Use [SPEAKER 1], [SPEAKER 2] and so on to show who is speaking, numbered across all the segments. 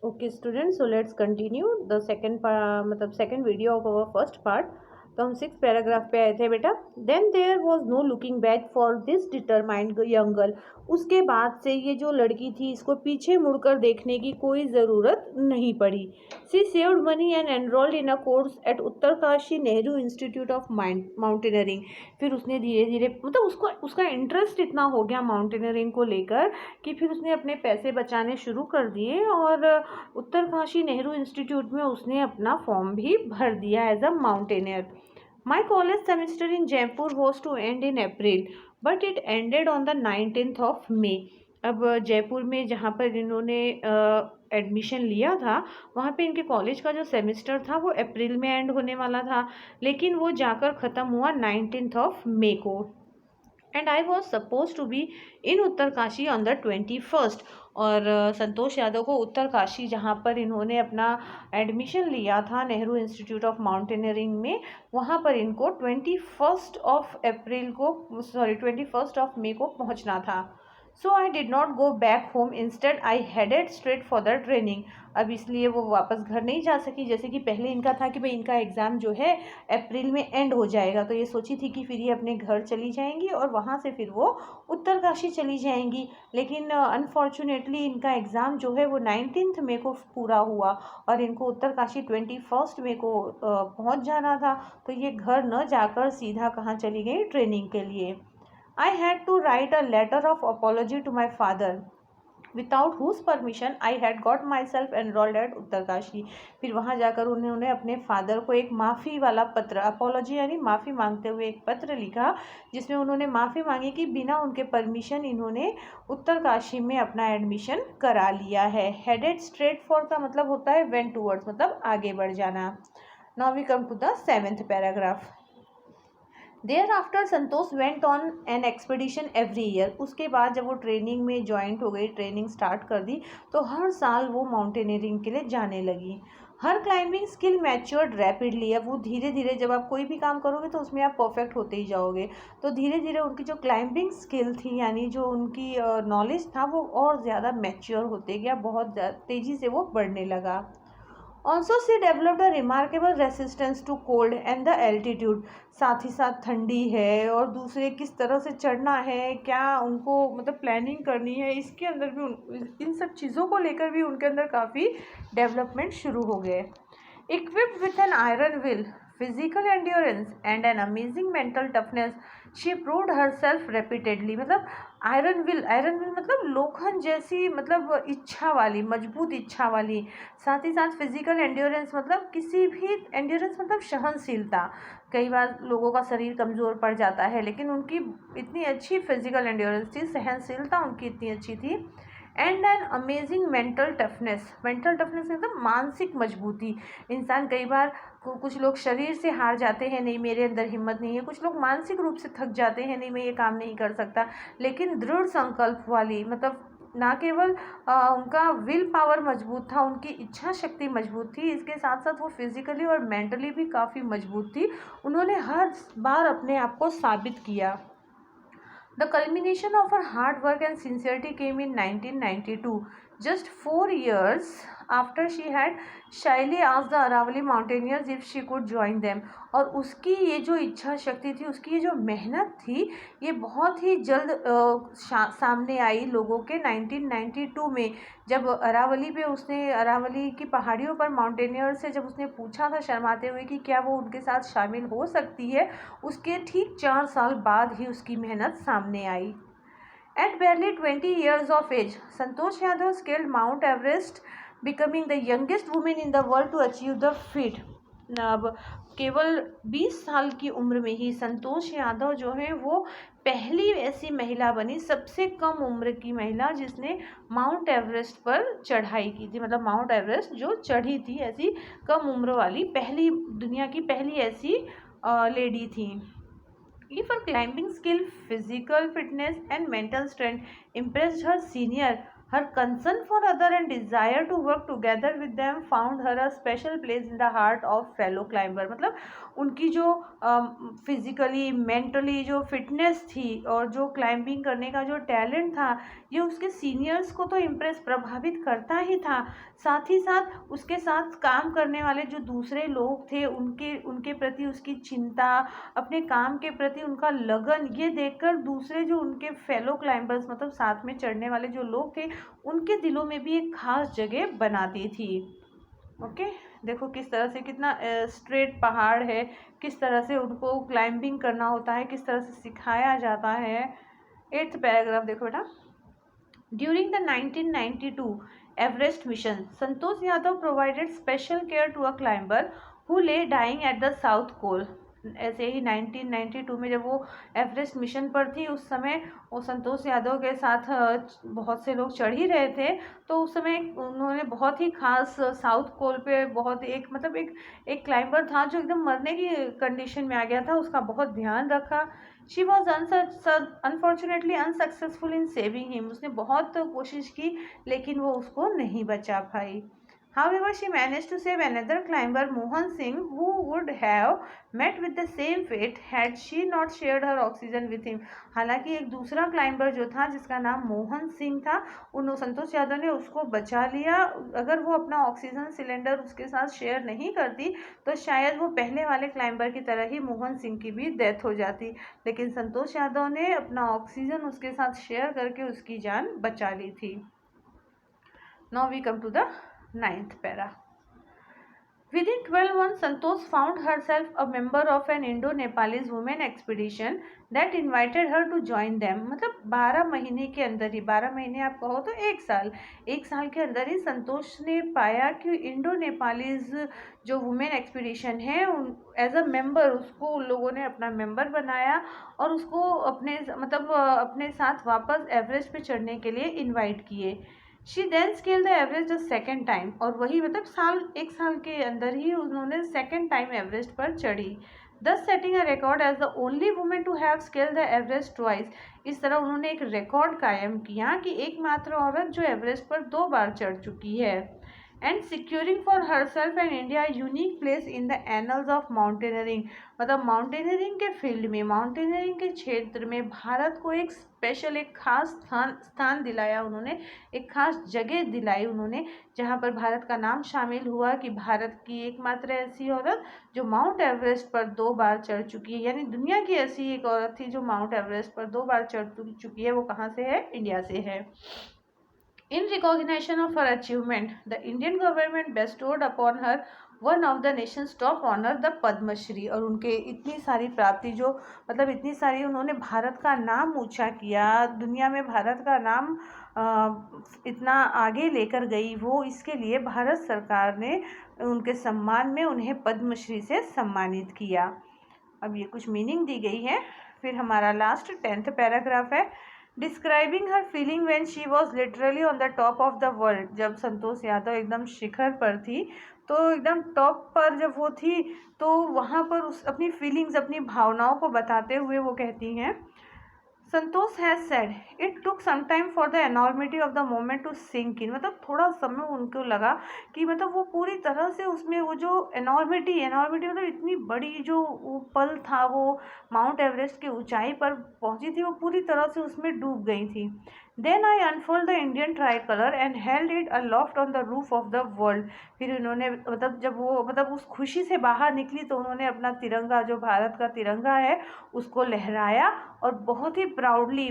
[SPEAKER 1] Okay students, so let's continue the मतलब second video of our first part. तो हम six paragraph पे आए थे बेटा। Then there was no looking back for this determined young girl. उसके बाद से ये जो लड़की थी, इसको पीछे मुड़कर देखने की कोई ज़रूरत नहीं पड़ी। She saved money and enrolled in a course at Uttarkashi Nehru Institute of Mountaineering. फिर उसने धीरे धीरे मतलब उसको उसका इंटरेस्ट इतना हो गया माउंटेनरिंग को लेकर कि फिर उसने अपने पैसे बचाने शुरू कर दिए और उत्तरकाशी नेहरू इंस्टीट्यूट में उसने अपना फॉर्म भी भर दिया as a mountaineer. My college semester in Jaipur was to end in April but it ended on the 19th of May. अब जयपुर में जहाँ पर इन्होंने एडमिशन लिया था, वहाँ पे इनके कॉलेज का जो सेमेस्टर था वो अप्रैल में एंड होने वाला था, लेकिन वो जाकर ख़त्म हुआ 19th ऑफ मे को। And I was suppose to be in Uttarkashi on the 21st। और संतोष यादव को उत्तरकाशी, जहाँ पर इन्होंने अपना एडमिशन लिया था नेहरू इंस्टीट्यूट ऑफ माउंटेनियरिंग में, वहाँ पर इनको 21st ऑफ मे को पहुँचना था। So I did not go back home, instead I headed straight for the training. अब इसलिए वो वापस घर नहीं जा सकी, जैसे कि पहले इनका था कि भाई इनका एग्ज़ाम जो है अप्रैल में एंड हो जाएगा, तो ये सोची थी कि फिर ये अपने घर चली जाएंगी और वहाँ से फिर वो उत्तरकाशी चली जाएंगी। लेकिन अनफॉर्चुनेटली इनका एग्ज़ाम जो है वो 19th मई को पूरा हुआ और इनको उत्तरकाशी 21st मई को पहुँच जाना था। तो ये घर न जाकर सीधा कहाँ चली गई, ट्रेनिंग के लिए। I had to write a letter of apology to my father, without whose permission I had got myself enrolled at Uttarkashi. फिर वहाँ जाकर उन्होंने अपने फादर को एक माफ़ी वाला पत्र, अपॉलोजी यानी माफ़ी मांगते हुए एक पत्र लिखा, जिसमें उन्होंने माफ़ी मांगी कि बिना उनके परमिशन इन्होंने उत्तरकाशी में अपना एडमिशन करा लिया है। हेडेड स्ट्रेट फॉर का मतलब होता है वेंट टूवर्ड्स, मतलब आगे बढ़ जाना। Now we come to the 7th paragraph. Thereafter Santosh went on an expedition every year. उसके बाद जब वो ट्रेनिंग में ज्वाइंट हो गई, ट्रेनिंग स्टार्ट कर दी, तो हर साल वो माउंटेनियरिंग के लिए जाने लगी। हर क्लाइंबिंग स्किल मैच्योर्ड रैपिडली। अब वो धीरे धीरे, जब आप कोई भी काम करोगे तो उसमें आप परफेक्ट होते ही जाओगे, तो धीरे धीरे उनकी जो क्लाइंबिंग स्किल थी, यानी जो उनकी नॉलेज था, वो और ज़्यादा मैच्योर होते गया, बहुत तेज़ी से वो बढ़ने लगा। Also she developed a remarkable resistance to cold and the altitude. साथ ही साथ ठंडी है और दूसरे किस तरह से चढ़ना है, क्या उनको मतलब प्लानिंग करनी है, इसके अंदर भी इन सब चीज़ों को लेकर भी उनके अंदर काफ़ी डेवलपमेंट शुरू हो गए। Equipped with an iron will, physical endurance and an amazing mental toughness, she proved herself repeatedly। मतलब आयरन विल मतलब लोखंड जैसी, मतलब इच्छा वाली, मजबूत इच्छा वाली। साथ ही साथ फिजिकल एंड्योरेंस, मतलब किसी भी एंड्योरेंस मतलब सहनशीलता। कई बार लोगों का शरीर कमज़ोर पड़ जाता है, लेकिन उनकी इतनी अच्छी फिजिकल एंड्योरेंस थी, सहनशीलता उनकी इतनी अच्छी थी। And an amazing mental toughness. Mental toughness मतलब मानसिक मजबूती। इंसान कई बार कुछ लोग शरीर से हार जाते हैं, नहीं मेरे अंदर हिम्मत नहीं है, कुछ लोग मानसिक रूप से थक जाते हैं, नहीं मैं ये काम नहीं कर सकता, लेकिन दृढ़ संकल्प वाली, मतलब ना केवल उनका विल पावर मजबूत था, उनकी इच्छा शक्ति मजबूत थी, इसके साथ साथ वो फिजिकली और मेंटली भी काफ़ी मजबूत थी। उन्होंने हर बार अपने आप को साबित किया। The culmination of her hard work and sincerity came in 1992, just 4 years after she had shyly asked the Aravalli mountaineers if she could join them। और उसकी ये जो इच्छा शक्ति थी, उसकी ये जो मेहनत थी, ये बहुत ही जल्द सामने आई लोगों के 1992 में, जब अरावली पे उसने, अरावली की पहाड़ियों पर माउंटेनियर से जब उसने पूछा था शर्माते हुए कि क्या वो उनके साथ शामिल हो सकती है, उसके ठीक 4 साल बाद ही उसकी मेहनत सामने आई। At barely 20 years of age, Santosh Yadav scaled Mount Everest, becoming the youngest woman in the world to achieve the feat। अब केवल 20 साल की उम्र में ही संतोष यादव जो है वो पहली ऐसी महिला बनी, सबसे कम उम्र की महिला जिसने माउंट एवरेस्ट पर चढ़ाई की थी, मतलब माउंट एवरेस्ट जो चढ़ी थी, ऐसी कम उम्र वाली पहली, दुनिया की पहली ऐसी लेडी थी। If her climbing skill, physical fitness, and mental strength impressed her senior, her concern for other and desire to work together with them found her a special place in the heart of fellow climber। मतलब उनकी जो physically mentally जो fitness थी और जो climbing करने का जो टैलेंट था, ये उसके सीनियर्स को तो इम्प्रेस प्रभावित करता ही था, साथ ही साथ उसके साथ काम करने वाले जो दूसरे लोग थे उनके उनके प्रति उसकी चिंता, अपने काम के प्रति उनका लगन, ये देखकर दूसरे जो उनके फेलो क्लाइंबर्स मतलब साथ में चढ़ने वाले जो लोग थे उनके दिलों में भी एक खास जगह बनाती थी। ओके, देखो किस तरह से कितना स्ट्रेट पहाड़ है, किस तरह से उनको क्लाइंबिंग करना होता है, किस तरह से सिखाया जाता है। 8th पैराग्राफ देखो बेटा। During the 1992 Everest mission, Santosh Yadav provided special care to a climber who lay dying at the South Pole. ऐसे ही 1992 में जब वो एवरेस्ट मिशन पर थी उस समय वो संतोष यादव के साथ बहुत से लोग चढ़ ही रहे थे, तो उस समय उन्होंने बहुत ही खास साउथ पोल पे बहुत एक मतलब एक क्लाइंबर था जो एकदम मरने की कंडीशन में आ गया था, उसका बहुत ध्यान रखा। She was unfortunately unsuccessful in saving him, उसने बहुत कोशिश की लेकिन वो उसको नहीं बचा पाई। However, she managed to save another climber, Mohan Singh, who would have met with the same fate had she not shared her oxygen with him. हालांकि एक दूसरा क्लाइंबर जो था जिसका नाम मोहन सिंह था, उन संतोष यादव ने उसको बचा लिया। अगर वो अपना ऑक्सीजन सिलेंडर उसके साथ शेयर नहीं करती तो शायद वो पहले वाले क्लाइंबर की तरह ही मोहन सिंह की भी डेथ हो जाती, लेकिन संतोष यादव ने अपना ऑक्सीजन उसके साथ शेयर करके उसकी जान बचा ली थी। Now we come to the 9th para. Within 12 months, Santosh found herself a member of an Indo-Nepalese women expedition that invited her to join them. मतलब 12 महीने के अंदर ही, 12 महीने आप कहो तो एक साल के अंदर ही संतोष ने पाया कि इंडो नेपालीज जो वुमेन एक्सपीडिशन है एज अ मेंबर उसको उन लोगों ने अपना मेंबर बनाया और उसको अपने साथ वापस एवरेस्ट पे चढ़ने के लिए इन्वाइट किए। She then scale the Everest the second time, और वही मतलब एक साल के अंदर ही उन्होंने सेकेंड टाइम एवरेस्ट पर चढ़ी। Thus setting a record as the only women to have scale the Everest twice. इस तरह उन्होंने एक रिकॉर्ड कायम किया कि एकमात्र औरत जो एवरेस्ट पर 2 बार चढ़ चुकी है। And securing for herself and India unique place in the annuls of mountaineering, मतलब माउंटेनियरिंग के फील्ड में, माउंटेनियरिंग के क्षेत्र में भारत को एक स्पेशल एक खास स्थान दिलाया उन्होंने, एक खास जगह दिलाई उन्होंने, जहाँ पर भारत का नाम शामिल हुआ कि भारत की एकमात्र ऐसी औरत जो माउंट एवरेस्ट पर 2 बार चढ़ चुकी है, यानी दुनिया की ऐसी एक औरत थी जो माउंट एवरेस्ट पर 2 बार चढ़ चुकी है। वो कहाँ से है? इंडिया से है। In recognition of her achievement, the Indian government bestowed upon her one of the nation's top honor, the Padma Shri। और उनके इतनी सारी प्राप्ति जो मतलब इतनी सारी उन्होंने भारत का नाम ऊंचा किया, दुनिया में भारत का नाम इतना आगे लेकर गई, वो इसके लिए भारत सरकार ने उनके सम्मान में उन्हें पद्मश्री से सम्मानित किया। अब ये कुछ मीनिंग दी गई है। फिर हमारा लास्ट 10th पैराग्राफ है। Describing her feeling when she was literally on the top of the world. जब संतोष यादव एकदम शिखर पर थी, तो एकदम टॉप पर जब वो थी तो वहाँ पर उस अपनी फीलिंग्स, अपनी भावनाओं को बताते हुए वो कहती हैं, Santosh has said it took some time for the enormity of the moment to sink in. मतलब थोड़ा समय उनको लगा कि मतलब वो पूरी तरह से उसमें वो जो एनॉर्मिटी मतलब इतनी बड़ी जो वो पल था, वो माउंट एवरेस्ट की ऊंचाई पर पहुंची थी, वो पूरी तरह से उसमें डूब गई थी। Then I unfold the Indian tricolour and held it aloft on the roof of the world. फिर उन्होंने जब वो उस खुशी से बाहर निकली तो उन्होंने अपना तिरंगा, जो भारत का तिरंगा है, उसको लहराया और बहुत ही प्राउडली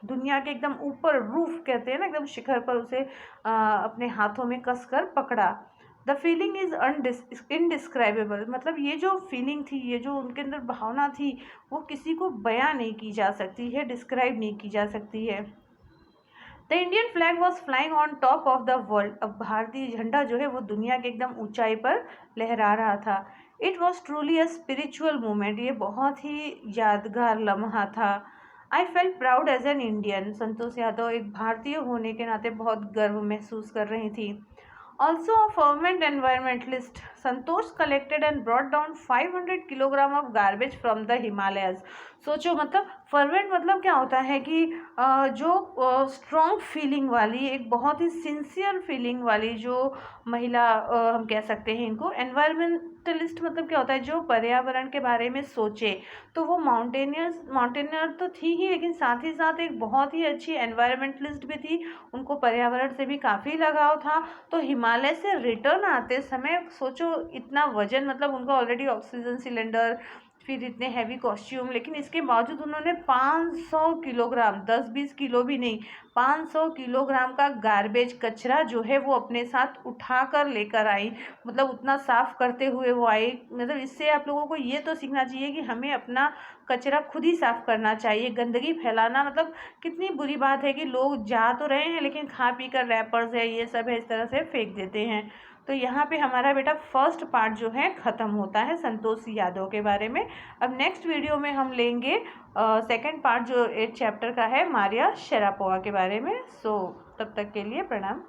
[SPEAKER 1] दुनिया के एकदम ऊपर, रूफ कहते हैं ना, एकदम शिखर पर उसे अपने हाथों में कसकर पकड़ा। The feeling is indescribable. मतलब ये जो फीलिंग थी, ये जो उनके अंदर भावना थी, वो किसी को बयां नहीं की जा सकती है, डिस्क्राइब नहीं की जा सकती है। The Indian flag was flying on top of the world. अब भारतीय झंडा जो है वो दुनिया के एकदम ऊंचाई पर लहरा रहा था। It was truly a spiritual moment. ये बहुत ही यादगार लम्हा था। I felt proud as an Indian. Santosh Yadav एक भारतीय होने के नाते बहुत गर्व महसूस कर रही थी। Also a fervent environmentalist, Santosh collected and brought down 500 kilogram of garbage from the Himalayas। सोचो मतलब फर्वेंट मतलब क्या होता है कि जो स्ट्रॉन्ग फीलिंग वाली, एक बहुत ही सिंसियर फीलिंग वाली जो महिला, हम कह सकते हैं इनको। एनवायरमेंटलिस्ट मतलब क्या होता है, जो पर्यावरण के बारे में सोचे। तो वो माउंटेनियर तो थी ही, लेकिन साथ ही साथ एक बहुत ही अच्छी एनवायरमेंटलिस्ट भी थी। उनको पर्यावरण से भी काफ़ी लगाव था। तो हिमालय से रिटर्न आते समय सोचो, इतना वजन, मतलब उनका ऑलरेडी ऑक्सीजन सिलेंडर, फिर इतने हैवी कॉस्ट्यूम, लेकिन इसके बावजूद उन्होंने 500 किलोग्राम, 10-20 किलो भी नहीं, 500 किलोग्राम का गार्बेज, कचरा जो है वो अपने साथ उठा कर लेकर आई। मतलब उतना साफ करते हुए वो आई। मतलब इससे आप लोगों को ये तो सीखना चाहिए कि हमें अपना कचरा खुद ही साफ करना चाहिए। गंदगी फैलाना मतलब कितनी बुरी बात है कि लोग जा तो रहे हैं, लेकिन खा पी कर रैपर्स है, ये सब है, इस तरह से फेंक देते हैं। तो यहाँ पे हमारा बेटा फर्स्ट पार्ट जो है ख़त्म होता है संतोषी यादव के बारे में। अब नेक्स्ट वीडियो में हम लेंगे सेकंड पार्ट जो 8 चैप्टर का है, मारिया शरापोवा के बारे में। सो तब तक के लिए प्रणाम।